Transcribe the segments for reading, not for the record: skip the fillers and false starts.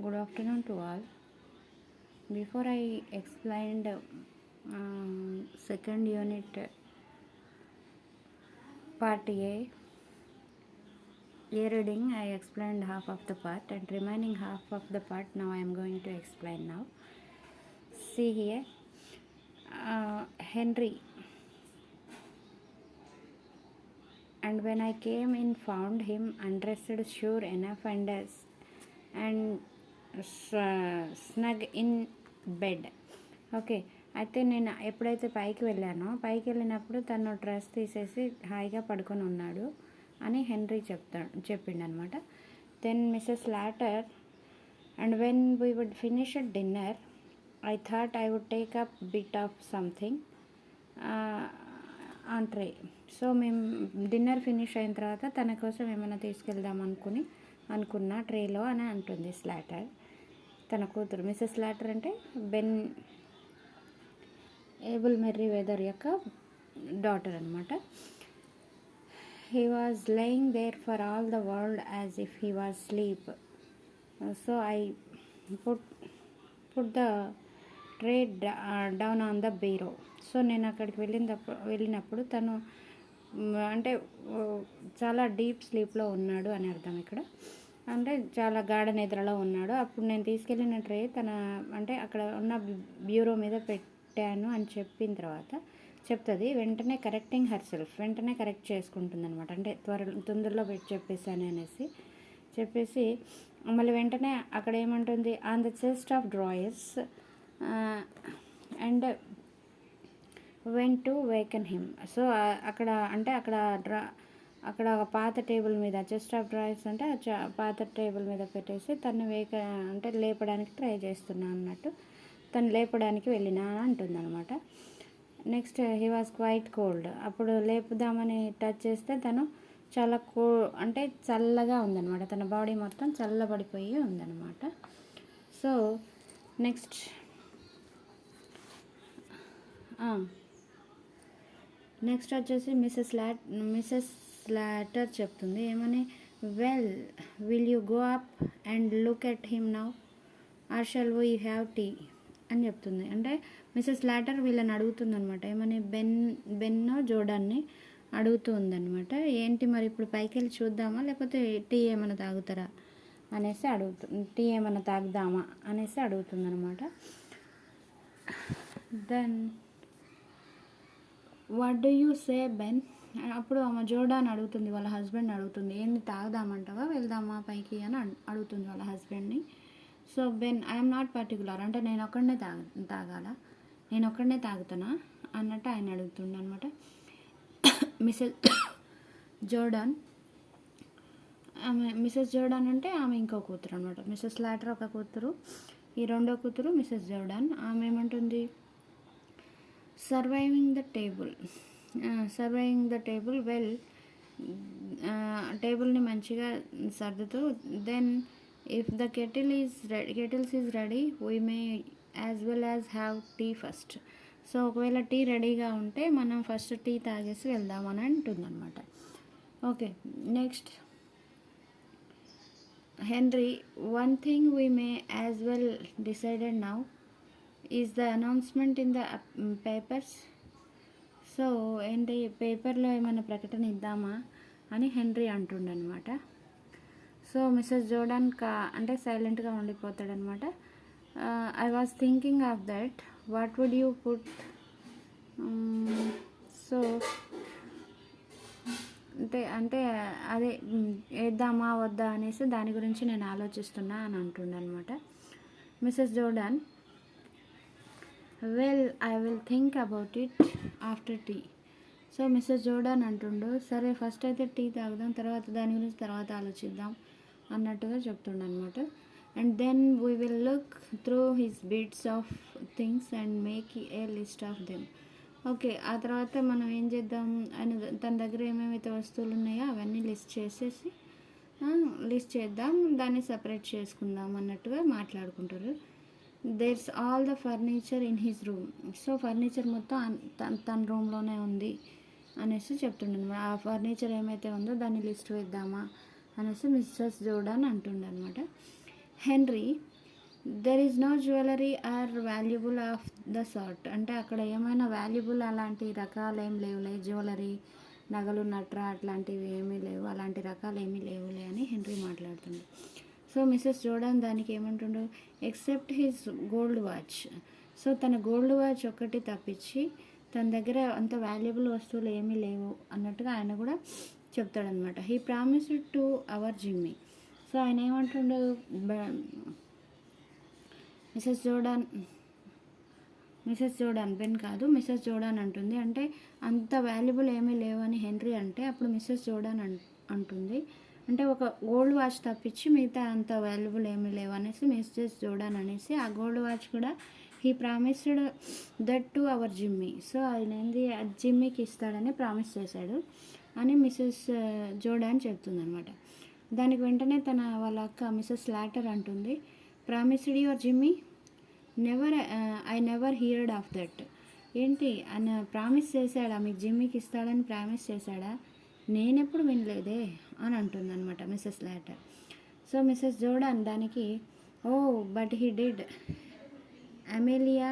Good afternoon to all. Before I explained second unit part A reading, I explained half of the part, and remaining half of the part now I am going to explain now. See here, Henry. And when I came in, found him undressed, sure enough, and snug in bed. Okay, అయితే నేను ఎప్పుడైతే పైకి వెళ్ళినప్పుడు తను dress తీసేసి హాయిగా పడుకొని ఉన్నాడు అని హెన్రీ చెప్పిండనమాట. Then Mrs Latter, and when we would finish dinner I thought I would take up bit of something on tray. So మేము డిన్నర్ ఫినిష్ అయిన తర్వాత తన కోసం ఏమైనా తీసుకెళ్దాం అనుకున్న ట్రేలో అని అంటుంది స్లాటర్, తన కూతురు. మిస్సెస్ లాటర్ అంటే బెన్ ఏబుల్ మెర్రీవెదర్ యొక్క డాటర్ అనమాట. He was laying there for all the world as if he was sleep. So I put the tray down on the bureau. So నేను అక్కడికి వెళ్ళినప్పుడు తను అంటే చాలా డీప్ స్లీప్లో ఉన్నాడు అని అర్థం ఇక్కడ. అంటే చాలా గాఢ నిద్రలో ఉన్నాడు. అప్పుడు నేను తీసుకెళ్ళిన ట్రే అంటే అక్కడ ఉన్న బ్యూరో మీద పెట్టాను అని చెప్పిన తర్వాత చెప్తుంది. వెంటనే కరెక్టింగ్ హర్ సెల్ఫ్, వెంటనే కరెక్ట్ చేసుకుంటుంది అనమాట. అంటే తొందరలో చెప్పేశాను చెప్పేసి మళ్ళీ వెంటనే అక్కడ ఏమంటుంది, on the chest of drawers and when to waken him. So అక్కడ ఒక పాత టేబుల్ మీద, చెస్ట్ ఆఫ్ డ్రాయర్స్ అంటే పాత టేబుల్ మీద పెట్టేసి తను అంటే లేపడానికి ట్రై చేస్తున్నా అన్నట్టు, తను లేపడానికి వెళ్ళినా అంటుంది అనమాట. Next he was quite cold. అప్పుడు లేపుదామని టచ్ చేస్తే తను చాలా అంటే చల్లగా ఉందన్నమాట. తన బాడీ మొత్తం చల్లబడిపోయి ఉందన్నమాట. సో నెక్స్ట్ వచ్చేసి మిస్సెస్ లాటర్ చెప్తుంది ఏమని, will you go up and look at him now or shall we have tea అని చెప్తుంది. అంటే మిస్సెస్ లాటర్ వీళ్ళని అడుగుతుంది అనమాట. ఏమని, బెన్నో జోర్డాన్ని అడుగుతూ ఉందన్నమాట. ఏంటి మరి ఇప్పుడు పైకి వెళ్ళి చూద్దామా లేకపోతే టీ ఏమైనా తాగుతారా అనేసి టీ ఏమైనా తాగుదామా అనేసి అడుగుతుంది అనమాట. Then what do you say Ben. అప్పుడు ఆమె జోర్డాన్ అడుగుతుంది, వాళ్ళ హస్బెండ్ అడుగుతుంది, ఏంది తాగుదామంటావా వెళ్దామా పైకి అని అడుగుతుంది వాళ్ళ హస్బెండ్ని. So Ben, I'm not particular, అంటే నేను ఒక్కడనే తాగాలా, నేను ఒక్కడనే తాగుతానా అన్నట్టు ఆయన అడుగుతుండే అనమాట. మిస్సెస్ జోర్డాన్ అంటే ఆమె ఇంకో కూతురు అనమాట. మిస్సెస్ లాటర్ ఒక కూతురు, ఈ రెండో కూతురు మిస్సెస్ జోర్డాన్. ఆమె ఏమంటుంది, సర్వైవింగ్ ద టేబుల్ వెల్, టేబుల్ని మంచిగా సర్దుతూ, then if the kettles is ready we may as well as have tea first. So ఒకవేళ టీ రెడీగా ఉంటే మనం ఫస్ట్ టీ తాగేసి వెళ్దామని అంటుందన్నమాట. Okay, next Henry, one thing we may as well decided now is the announcement in the papers. So ఏంటి, పేపర్లో ఏమైనా ప్రకటన ఇద్దామా అని హెన్రీ అంటుండనమాట. సో మిస్సెస్ జోర్డాన్ అంటే సైలెంట్గా ఉండిపోతాడనమాట. I was thinking of that, what would you put. So అంటే అదే వేద్దామా వద్దా అనేసి దాని గురించి నేను ఆలోచిస్తున్నా అని అంటుండనమాట. Mrs Jordan, well I will think about it after tea. So Mrs Jordan అంటుండు, సరే ఫస్ట్ అయితే టీ తాగుదాం, తర్వాత దాని గురించి తర్వాత ఆలోచిద్దాం అన్నట్టుగా చెప్తుండనమాట. And then we will look through his bits of things and make a list of them. Okay, ఆ తర్వాత మనం ఏం చేద్దాం, తన దగ్గర ఏమేమైతే వస్తువులు ఉన్నాయో అవన్నీ లిస్ట్ చేద్దాం, దాన్ని సపరేట్ చేసుకుందాం అన్నట్టుగా మాట్లాడుకుంటారు. There's all the furniture in his room. So furniture మొత్తం తన రూమ్లోనే ఉంది అనేసి చెప్తుండనమాట. ఆ ఫర్నిచర్ ఏమైతే ఉందో దాన్ని లిస్ట్ వేద్దామా అనేసి మిస్సెస్ జోర్డాన్ అంటుండనమాట. Henry, there is no jewellery or valuable of the sort. అంటే అక్కడ ఏమైనా వాల్యుబుల్ అలాంటి రకాలు ఏం లేవులే, జ్యువెలరీ నగలు నట్రా అట్లాంటివి ఏమీ లేవు, అలాంటి రకాలు ఏమీ లేవులే అని హెన్రీ మాట్లాడుతుంది. సో మిస్సెస్ జోర్డాన్ దానికి ఏమంటుండు, except his gold watch. So తన గోల్డ్ వాచ్ ఒక్కటి తప్పించి తన దగ్గర అంత వాల్యుబుల్ వస్తువులు ఏమీ లేవు అన్నట్టుగా ఆయన కూడా చెప్తాడనమాట. He promised to our Jimmy. So ఆయన ఏమంటుండు, మిసెస్ జోర్డాన్ బెన్ కాదు, మిసెస్ జోర్డాన్ అంటుంది. అంటే అంత వాల్యుబుల్ ఏమీ లేవు అని హెన్రీ అంటే అప్పుడు మిసెస్ జోర్డాన్ అంటుంది, అంటే ఒక గోల్డ్ వాచ్ తప్పించి మిగతా అంత వాల్యుబుల్ ఏమీ లేవు అనేసి మిసెస్ జోర్డాన్ అనేసి ఆ గోల్డ్ వాచ్ కూడా he promised that to our Jimmy. So ఆయన ఏంది జిమ్మీకి ఇస్తాడని ప్రామిస్ చేశాడు అని మిసెస్ జోర్డాన్ చెప్తుంది అనమాట. దానికి వెంటనే వాళ్ళ అక్క మిసెస్ లాటర్ అంటుంది, promised your Jimmy, I never heard of that. ఏంటి ఆయన ప్రామిస్ చేశాడా, మీకు జిమ్మీకి ఇస్తాడని ప్రామిస్ చేశాడా, నేనెప్పుడు వినలేదే అని అంటుంది అనమాట Mrs Slater. So Mrs Jordan దానికి, oh but he did Amelia,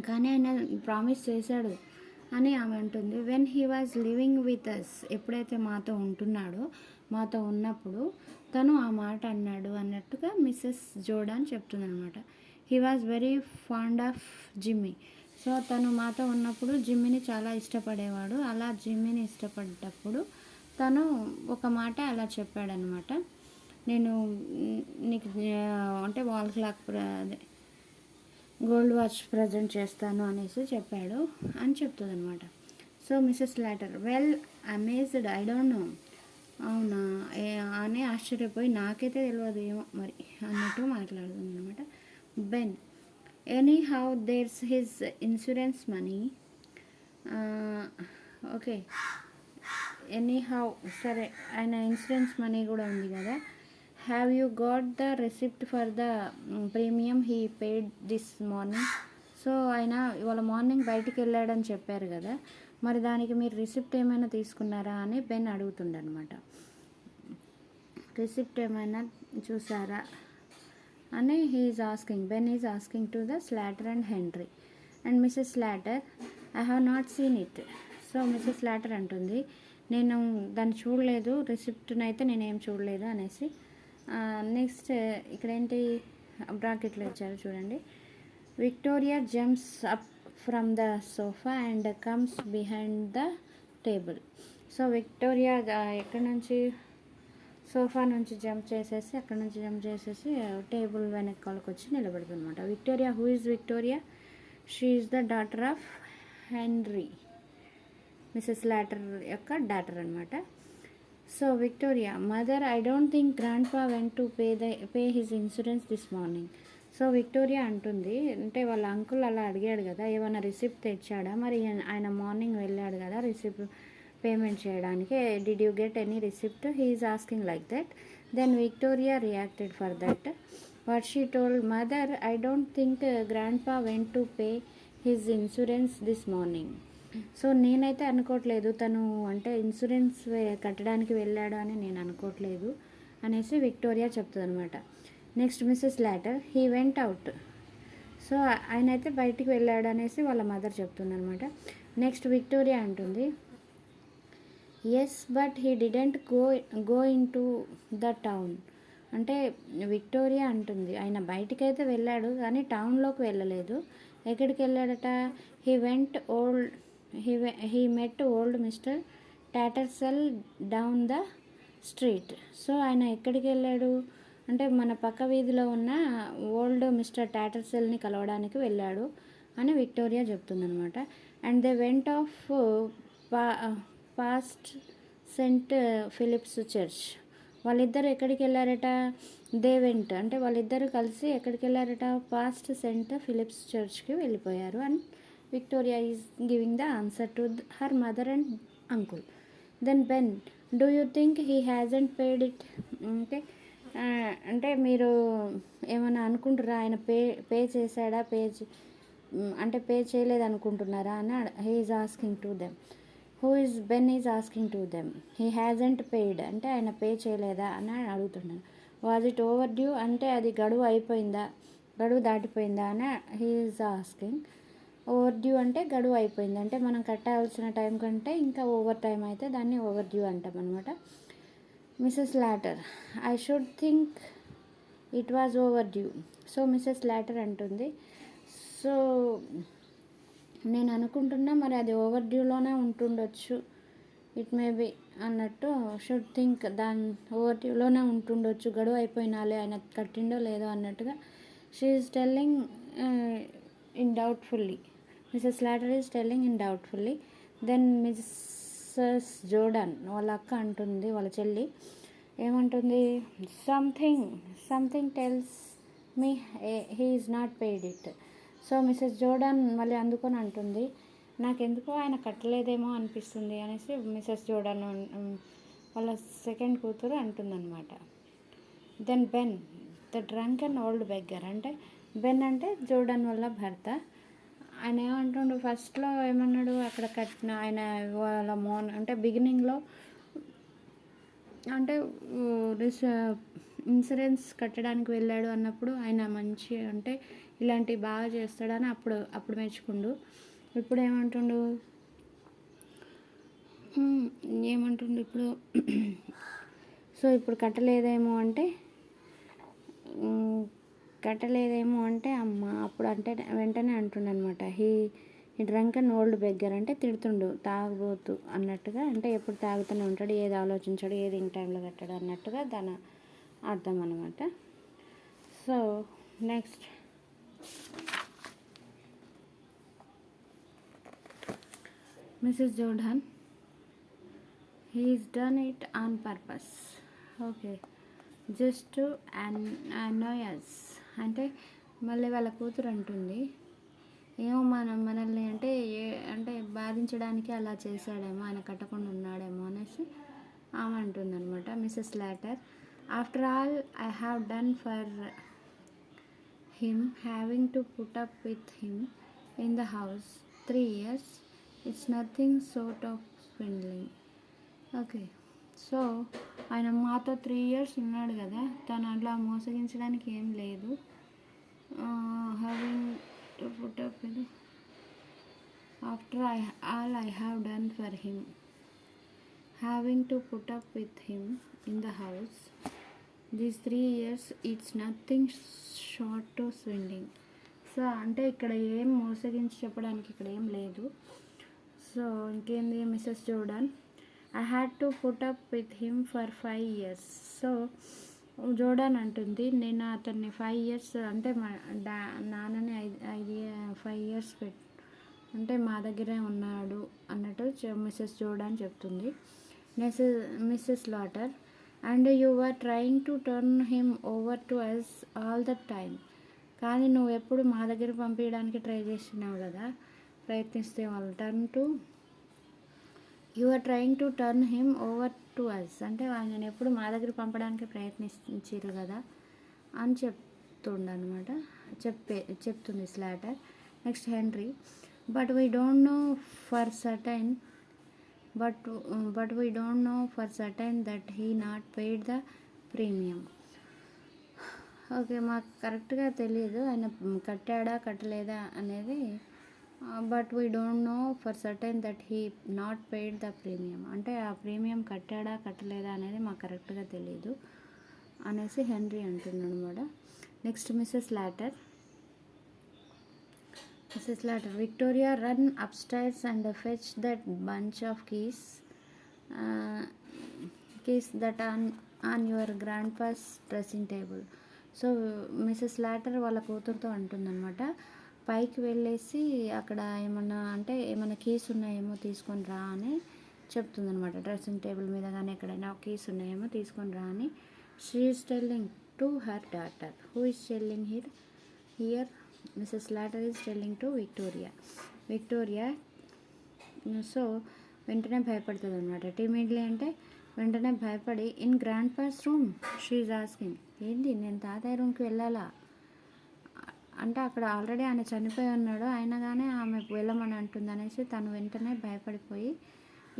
కానీ ఆయన ప్రామిస్ చేశాడు అని ఆమె అంటుంది. When he was living with us, ఎప్పుడైతే మాతో ఉంటున్నాడో, మాతో ఉన్నప్పుడు తను ఆ మాట అన్నాడు అన్నట్టుగా మిస్సెస్ జోర్డాన్ చెప్తుంది అనమాట. He was very fond of Jimmy. So తను మాతో ఉన్నప్పుడు జిమ్మీని చాలా ఇష్టపడేవాడు. అలా జిమ్మీని ఇష్టపడేటప్పుడు తను ఒక మాట అలా చెప్పాడనమాట, నేను నీకు అంటే వాల్ క్లాక్ అదే గోల్డ్ వాచ్ ప్రజెంట్ చేస్తాను అనేసి చెప్పాడు అని చెప్తుంది అనమాట. So Mrs Slater, well amazed, I don't know, అవునా అని ఆశ్చర్యపోయి, నాకైతే తెలియదు ఏమో మరి అన్నట్టు మాట్లాడుతుంది అనమాట. Ben, any how there's his insurance money, okay any how, సరే ఆయన ఇన్సూరెన్స్ మనీ కూడా ఉంది కదా, have you got the receipt for the premium he paid this morning. So ఆయన ఇవాళ మార్నింగ్ బయటికి వెళ్ళాడని చెప్పారు కదా, మరి దానికి మీరు రిసిప్ట్ ఏమైనా తీసుకున్నారా అని బెన్ అడుగుతుండనమాట. రిసిప్ట్ ఏమైనా చూసారా అని Ben is asking to the slaughter and henry. And Mrs slaughter, I have not seen it. So Mrs slaughter అంటుంది, నేను దాన్ని చూడలేదు, రిసిప్ట్ని అయితే నేనేం చూడలేదు అనేసి. నెక్స్ట్ ఇక్కడ ఏంటి బ్రాకెట్లో ఇచ్చారు చూడండి. Victoria jumps up from the sofa and comes behind the table. So Victoria ఎక్కడి నుంచి, సోఫా నుంచి జంప్ చేసేసి టేబుల్ వెనకాలకు వచ్చి నిలబడుతుంది అనమాట. Victoria, who is Victoria, she is the daughter of Henry, Mrs Latter యొక్క డాటర్ అనమాట. So Victoria, mother, I don't think grandpa went to pay his insurance this morning. So Victoria అంటుంది, అంటే వాళ్ళ uncle అలా అడిగాడు కదా, ఏమైనా receipt తెచ్చాడా, మరి ఆయన మార్నింగ్ వెళ్ళాడు కదా రిసిప్ట్ పేమెంట్ చేయడానికి, did you get any receipt, he is asking like that. Then Victoria reacted for that. What she told, mother, I don't think grandpa went to pay his insurance this morning. So నేనైతే అనుకోవట్లేదు తను అంటే insurance కట్టడానికి వెళ్ళాడు అని నేను అనుకోవట్లేదు అనేసి విక్టోరియా చెప్తుంది అనమాట. Next Mrs Latter, he went out. So ఆయన అయితే బయటికి వెళ్ళాడు అనేసి వాళ్ళ మదర్ చెప్తుంది అనమాట. నెక్స్ట్ విక్టోరియా అంటుంది, yes but he didn't go into the town. అంటే విక్టోరియా అంటుంది, ఆయన బయటికి అయితే వెళ్ళాడు కానీ టౌన్లోకి వెళ్ళలేదు. ఎక్కడికి వెళ్ళాడట, he met old Mr Tattersall down the street. So ఆయన ఎక్కడికి వెళ్ళాడు అంటే మన పక్క వీధిలో ఉన్న ఓల్డ్ మిస్టర్ టాటర్సెల్ని కలవడానికి వెళ్ళాడు అని విక్టోరియా చెప్తుందనమాట. And they went off past Saint Philip's church. వాళ్ళిద్దరు ఎక్కడికి వెళ్ళారట, దే వెంట్ అంటే వాళ్ళిద్దరు కలిసి ఎక్కడికి వెళ్ళారట, పాస్ట్ సెంట్ ఫిలిప్స్ చర్చ్కి వెళ్ళిపోయారు అని Victoria is giving the answer to her mother and uncle. Then Ben, do you think he hasn't paid it. అంటే మీరు ఏమైనా అనుకుంటారా ఆయన పే చేశాడా, అంటే పే చేయలేదు అనుకుంటున్నారా అని he is asking to them. Ben is asking to them, he hasn't paid అంటే ఆయన పే చేయలేదా అని అడుగుతున్నాను. వాజ్ ఇట్ ఓవర్ డ్యూ అంటే అది గడువు అయిపోయిందా, గడువు దాటిపోయిందా అని హీఈస్ ఆస్కింగ్. ఓవర్ డ్యూ అంటే గడువు అయిపోయింది, అంటే మనం కట్టాల్సిన టైం కంటే ఇంకా ఓవర్ టైం అయితే దాన్ని ఓవర్ డ్యూ అంటాం అనమాట. Mrs Latter, I should think it was overdue. So Mrs Latter అంటుంది, సో నేను అనుకుంటున్నా మరి అది ఓవర్ డ్యూలోనే ఉంటుండొచ్చు, ఇట్ మే బి అన్నట్టు, షుడ్ థింక్ దాని ఓవర్ డ్యూలోనే ఉంటుండొచ్చు, గడువు అయిపోయినాలే ఆయన కట్టిండో లేదో అన్నట్టుగా she is telling in doubtfully. Mrs later is telling in doubtfully. Then Mrs Jordan వాళ్ళ అక్క అంటుంది, వాళ్ళ చెల్లి ఏమంటుంది, something tells me he is not paid it. So Mrs Jordan మళ్ళీ అందుకొని అంటుంది, నాకెందుకో ఆయన కట్టలేదేమో అనిపిస్తుంది అనేసి మిసెస్ జోర్డాన్ వాళ్ళ సెకండ్ కూతురు అంటుందన్నమాట. Then Ben the drunken old beggar, అంటే బెన్ అంటే జోర్డాన్ వల్ల భర్త, ఆయన ఏమంటుండు, ఫస్ట్లో ఏమన్నాడు, అక్కడ కట్టిన ఆయన వాళ్ళ అంటే బిగినింగ్లో అంటే ఇన్సూరెన్స్ కట్టడానికి వెళ్ళాడు అన్నప్పుడు ఆయన మంచి అంటే ఇలాంటివి బాగా చేస్తాడని అప్పుడు మెచ్చుకుండు. ఇప్పుడు ఏమంటుండు ఇప్పుడు సో ఇప్పుడు కట్టలేదేమో అంటే అమ్మ అప్పుడు అంటే వెంటనే అంటుండనమాట, హీ డ్రంకెన్ ఓల్డ్ బెగ్గర్ అంటే తిడుతుండు, తాగబోతు అన్నట్టుగా, అంటే ఎప్పుడు తాగుతూనే ఉంటాడు, ఏది ఆలోచించాడు, ఏది ఇన్ టైంలో కట్టాడు అన్నట్టుగా దాని అర్థం అనమాట. So next Mrs Jordan, he's done it on purpose, okay, just to annoy us, అంటే మళ్ళీ వాళ్ళ కూతురు అంటుంది, ఏమో మనల్ని అంటే బాధించడానికి అలా చేశాడేమో, ఆయన కట్టకుండా ఉన్నాడేమో అనేసి ఆమె అంటుంది అనమాట. Mrs Slater, after all I have done for him, having to put up with him in the house 3 years, it's nothing sort of swindling. Okay, so ఆయన మాతో 3 years ఉన్నాడు కదా, తను అట్లా మోసగించడానికి ఏం లేదు. Having to put up with, after all I have done for him, having to put up with him in the house these 3 years, it's nothing short to swindling. So అంటే ఇక్కడ ఏం మోసగించి చెప్పడానికి ఇక్కడ ఏం లేదు. సో ఇంకేంది, Mrs Jordan, I had to put up with him for 5 years. So Jordan అంటుంది, నేను అతన్ని 5 years అంటే మా నాన్నని 5 years అంటే మా దగ్గరే ఉన్నాడు అన్నట్టు మిసెస్ జోర్డాన్ చెప్తుంది. Mrs Slater, and you are trying to turn him over to us all the time, కానీ నువ్వు ఎప్పుడు మా దగ్గర పంపించడానికి ట్రై చేస్తున్నావు కదా, ప్రయత్నిస్తే వాళ్ళు you are trying to turn him over to us, అంటే ఆయన ఎప్పుడు మా దగ్గర పంపడానికి ప్రయత్నించారు కదా అని చెప్తుండనమాట, చెప్తుంది slaughter. Next henry, but we don't know for certain that he not paid the premium. Okay, మాకు కరెక్ట్గా తెలియదు ఆయన కట్టాడా కట్టలేదా అనేది, but we don't know for certain that he not paid the premium, అంటే ఆ ప్రీమియం కట్టాడా కట్టలేదా అనేది మాకు కరెక్ట్గా తెలియదు అనేసి హెన్రీ అంటున్నాడు అనమాట. Next Mrs Slater, Victoria, run up stairs and fetch that bunch of keys that on your grandpa's dressing table. So Mrs Slater వాళ్ళ కూతురుతో అంటుందన్నమాట, పైకి వెళ్ళేసి అక్కడ ఏమన్నా కీస్ ఉన్నాయేమో తీసుకొని రా అని చెప్తుందనమాట. డ్రెస్సింగ్ టేబుల్ మీద కానీ ఎక్కడైనా కీస్ ఉన్నాయేమో తీసుకొని రా అని she is telling to her daughter. Who is telling here Mrs later is telling to Victoria. So వెంటనే భయపడుతుంది అనమాట. టిమిడ్లీ అంటే వెంటనే భయపడి, in grandpa's room she is asking, ఏంటి నేను తాతయ్య రూమ్కి వెళ్ళాలా అంటే అక్కడ ఆల్రెడీ ఆయన చనిపోయి ఉన్నాడు, అయినా కానీ ఆమె వెళ్ళమని అంటుంది అనేసి తను వెంటనే భయపడిపోయి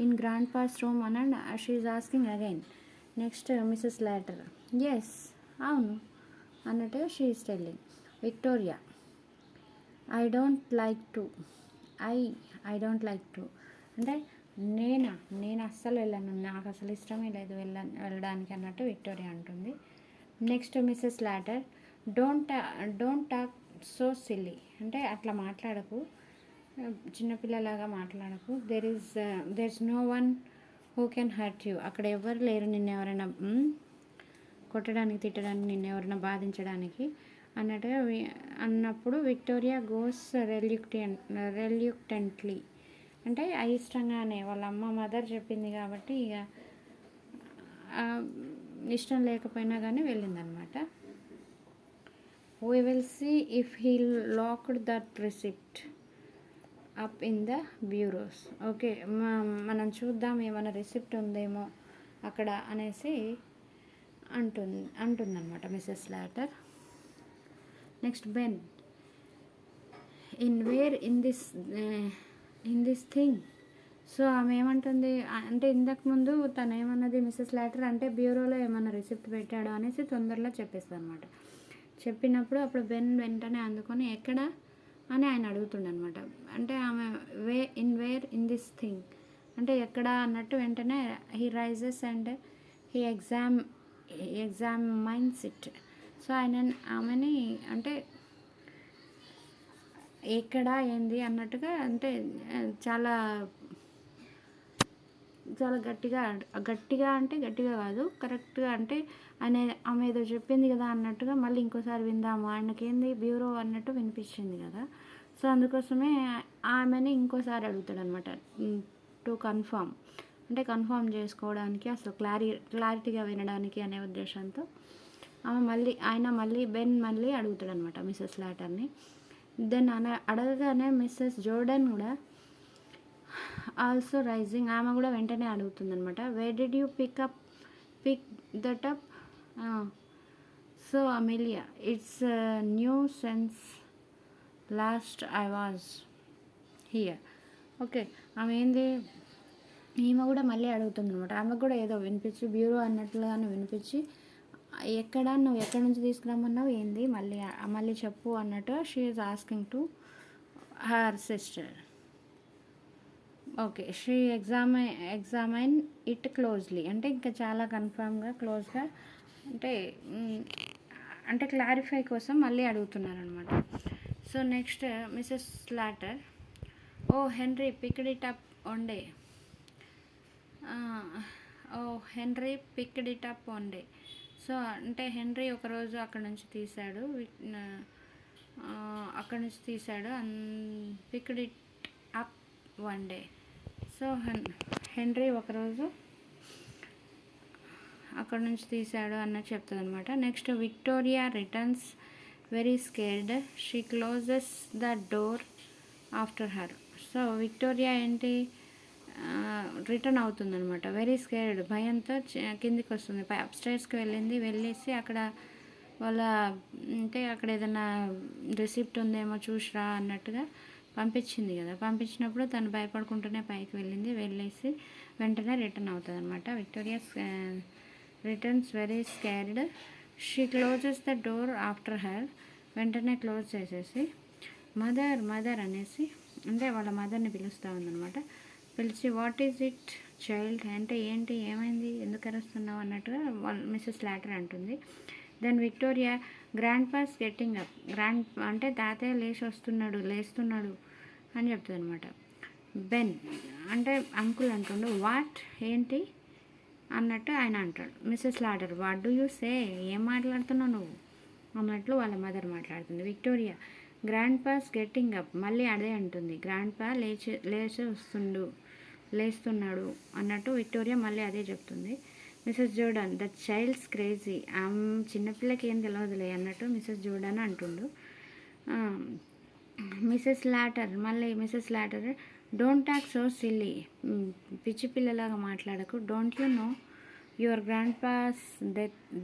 ఇన్ గ్రాండ్ పాస్ రూమ్ అని she is asking again. Next Mrs Slater, yes అవును అన్నట్టుగా she is telling. Victoria, I don't like to I I don't like to అంటే నేను అస్సలు వెళ్ళను, నాకు అసలు ఇష్టమే లేదు వెళ్ళడానికి అన్నట్టు విక్టోరియా అంటుంది. Next Mrs later, don't talk so silly అంటే అట్లా మాట్లాడకు, చిన్నపిల్లలాగా మాట్లాడకు. There is no one who can hurt you, అక్కడ ఎవరు లేరు నిన్ను ఎవరైనా కొట్టడానికి తిట్టడానికి, నిన్ను ఎవరైనా బాధించడానికి అన్నట్టుగా అన్నప్పుడు విక్టోరియా గోస్ రెల్యూక్టెంట్లీ అంటే అయిష్టంగానే, వాళ్ళ మదర్ చెప్పింది కాబట్టి ఇక ఇష్టం లేకపోయినా కానీ వెళ్ళిందనమాట. We will see if he locked that receipt up in the bureaus. Okay, మనం చూద్దాం ఏమైనా రిసిప్ట్ ఉందేమో అక్కడ అనేసి అంటుందన్నమాట Mrs Latter. Next Ben, in this thing. So ఆమె ఏమంటుంది అంటే ఇంతకుముందు తను ఏమన్నది మిస్సెస్ లాటర్ అంటే బ్యూరోలో ఏమన్నా రిసిప్ట్ పెట్టాడో అనేసి తొందరలో చెప్పేస్తుంది అనమాట. చెప్పినప్పుడు అప్పుడు బెన్ వెంటనే అందుకొని ఎక్కడ అని ఆయన అడుగుతుండనమాట. అంటే ఆమె వేర్ ఇన్ దిస్ థింగ్ అంటే ఎక్కడ అన్నట్టు వెంటనే he rises and he examines it. So ఆమెని అంటే ఎక్కడ ఏంది అన్నట్టుగా అంటే చాలా చాలా గట్టిగా అంటే గట్టిగా కాదు, కరెక్ట్గా అంటే ఆమె ఏదో చెప్పింది కదా అన్నట్టుగా మళ్ళీ ఇంకోసారి విందాము, ఆయనకేంది బ్యూరో అన్నట్టు వినిపించింది కదా. సో అందుకోసమే ఆమెని ఇంకోసారి అడుగుతాడనమాట టు కన్ఫర్మ్ అంటే కన్ఫర్మ్ చేసుకోవడానికి, అసలు క్లారిటీగా వినడానికి అనే ఉద్దేశంతో ఆయన బెన్ మళ్ళీ అడుగుతాడనమాట మిస్సెస్ లాటర్ని. దెన్ అడగగానే మిస్సెస్ జోర్డన్ కూడా ఆల్సో రైజింగ్, ఆమె కూడా వెంటనే అడుగుతుందనమాట. Where did you pick that up? So Amelia, it's new since last I was here. Okay, ఈమె కూడా మళ్ళీ అడుగుతుందనమాట. ఆమెకు కూడా ఏదో వినిపించి బ్యూరో అన్నట్లుగానే వినిపించి నువ్వు ఎక్కడి నుంచి తీసుకురమ్మన్నావు ఏంది మళ్ళీ చెప్పు అన్నట్టు she is asking to her sister. Okay, she examine it closely అంటే ఇంకా చాలా కన్ఫర్మ్గా క్లోజ్గా అంటే క్లారిఫై కోసం మళ్ళీ అడుగుతున్నారనమాట. So next Mrs Latter, oh Henry picked it up one day. So అంటే హెన్రీ ఒకరోజు అక్కడ నుంచి తీశాడు picked it up one day. So Henry ఒకరోజు అక్కడ నుంచి తీశాడు అన్నది చెప్తుంది అనమాట. Next Victoria returns very scared, she closes the door after her. So Victoria return అవుతుందనమాట. వెరీ స్కేర్డ్, భయంతో కిందికి వస్తుంది. అప్స్టైర్స్కి వెళ్ళేసి అక్కడ అక్కడ ఏదైనా రిసిప్ట్ ఉందేమో చూసిరా అన్నట్టుగా పంపించింది కదా. పంపించినప్పుడు తను భయపడుకుంటూనే పైకి వెళ్ళేసి వెంటనే రిటర్న్ అవుతుంది అనమాట. Victoria returns very scared, she closes the door after her. వెంటనే క్లోజ్ చేసేసి మదర్ అనేసి అంటే వాళ్ళ మదర్ని పిలుస్తూ ఉందనమాట. పిలిచి వాట్ ఈజ్ ఇట్ చైల్డ్ అంటే ఏమైంది, ఎందుకు అరుస్తున్నావు అన్నట్టుగా మిస్సెస్ లాటర్ అంటుంది. Then Victoria, grandpa's getting up, అంటే తాతయ్య లేస్తున్నాడు అని చెప్తుంది అనమాట. బెన్ అంటే అంకుల్ అంటుండు, వాట్ ఏంటి అన్నట్టు ఆయన అంటాడు. Mrs Slater, what do you say, ఏం మాట్లాడుతున్నావు నువ్వు అన్నట్లు వాళ్ళ మదర్ మాట్లాడుతుంది. Victoria, grandpa's getting up, మళ్ళీ అదే అంటుంది. గ్రాండ్ పా లేస్తున్నాడు అన్నట్టు విక్టోరియా మళ్ళీ అదే చెప్తుంది. Mrs Jordan, the child's crazy, చిన్నపిల్లకి ఏం తెలియదులే అన్నట్టు మిస్సెస్ జోర్డన్ అంటుండు. Mrs later, don't talk so silly, పిచ్చి పిల్లలాగా మాట్లాడకు. Don't you know your grandpa's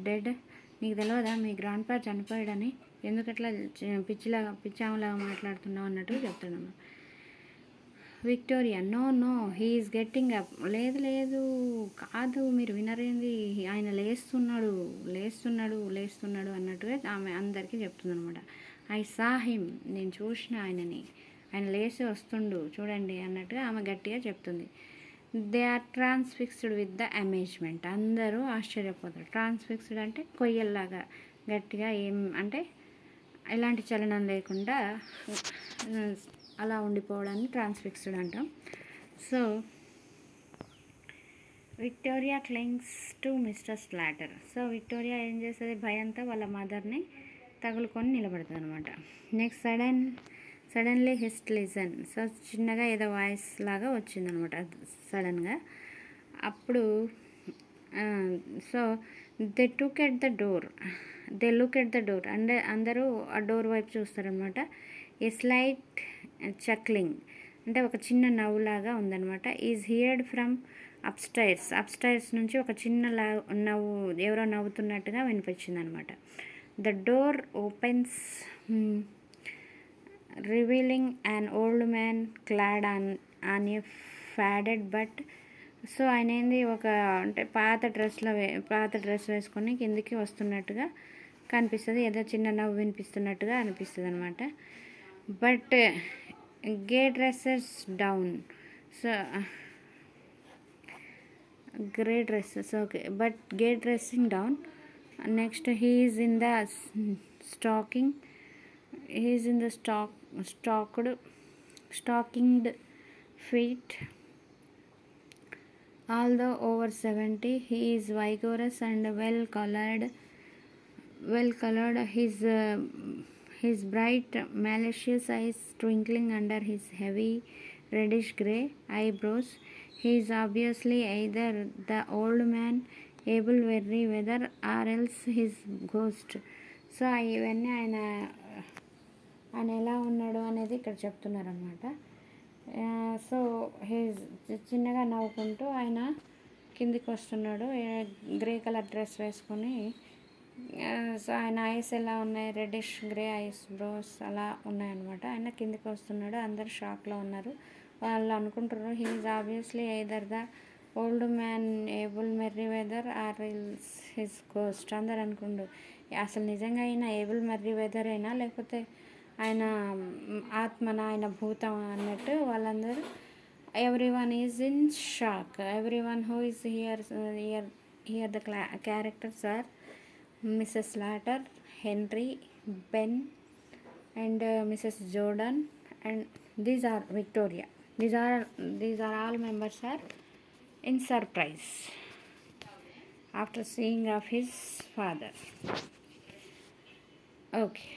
dead, నీకు తెలియదా మీ గ్రాండ్ పా చనిపోయాడని, ఎందుకట్లా పిచ్చామలాగా మాట్లాడుతున్నావు అన్నట్టు చెప్తాను. Victoria, no no he is getting up, లేదు లేదు కాదు మీరు వినరేంది, ఆయన లేస్తున్నాడు లేస్తున్నాడు లేస్తున్నాడు అన్నట్టుగా ఆమె అందరికీ చెప్తుందనమాట. ఐ సా హిమ్, నేను చూసిన ఆయనని, ఆయన లేచి వస్తుండు చూడండి అన్నట్టుగా ఆమె గట్టిగా చెప్తుంది. They are transfixed with the amazement, అందరూ ఆశ్చర్యపోతారు. ట్రాన్స్ఫిక్స్డ్ అంటే కొయ్యల్లాగా గట్టిగా ఏం అంటే ఎలాంటి చలనం లేకుండా అలా ఉండిపోవడాన్ని ట్రాన్స్ఫిక్స్డ్ అంటాం. So Victoria clings to Mr Slatter. So Victoria ఏం చేస్తుంది, భయంతో వాళ్ళ మదర్ని తగులుకొని నిలబడుతుంది అనమాట. Next suddenly hist listen. సో చిన్నగా ఏదో వాయిస్ లాగా వచ్చిందనమాట సడన్గా. అప్పుడు so they look at the door అంటే అందరూ ఆ డోర్ వైపు చూస్తారనమాట. ఏ స్లైట్ చక్లింగ్ అంటే ఒక చిన్న నవ్వులాగా ఉందనమాట. ఈజ్ హియర్డ్ ఫ్రమ్ అప్స్టైర్స్ నుంచి ఒక చిన్న నవ్వు, ఎవరో నవ్వుతున్నట్టుగా వినిపించింది అనమాట. The door opens revealing an old man clad on a faded but. So ఆయన ఏంది ఒక అంటే పాత డ్రెస్ వేసుకొని కిందికి వస్తున్నట్టుగా కనిపిస్తుంది, ఏదో చిన్న నవ్వు వినిపిస్తున్నట్టుగా అనిపిస్తుంది అనమాట. But gay dresses down. So grey dresses okay, but gay dressing down. Next he is in the stockinged feet. Although over 70, he is vigorous and well colored. His bright, malicious eyes twinkling under his heavy reddish grey eyebrows. He is obviously either the old man able very weather or else his ghost. So ఇవన్నీ ఆయన ఎలా ఉన్నాడు అనేది ఇక్కడ చెప్తున్నారనమాట. So చిన్నగా నవ్వుకుంటూ ఆయన కిందికి వస్తున్నాడు, గ్రే కలర్ డ్రెస్ వేసుకొని. సో ఆయన ఐస్ ఎలా ఉన్నాయి, రెడ్డిష్ గ్రే ఐస్ బ్రోస్ అలా ఉన్నాయన్నమాట. ఆయన కిందికి వస్తున్నాడు, అందరు షాక్లో ఉన్నారు. వాళ్ళు అనుకుంటున్నారు he is obviously either the old man Abel Merryweather or it's his ghost. అందరు అనుకుంటారు అసలు నిజంగా ఆయన ఏబుల్ మెర్రీ వెదర్ అయినా లేకపోతే ఆయన ఆత్మన, ఆయన భూతం అన్నట్టు వాళ్ళందరూ. everyone is in shock. Everyone who is here the characters are Mrs. Slater, Henry, Ben and Mrs. Jordan, and these are Victoria. These are all members are in surprise after seeing of his father. Okay.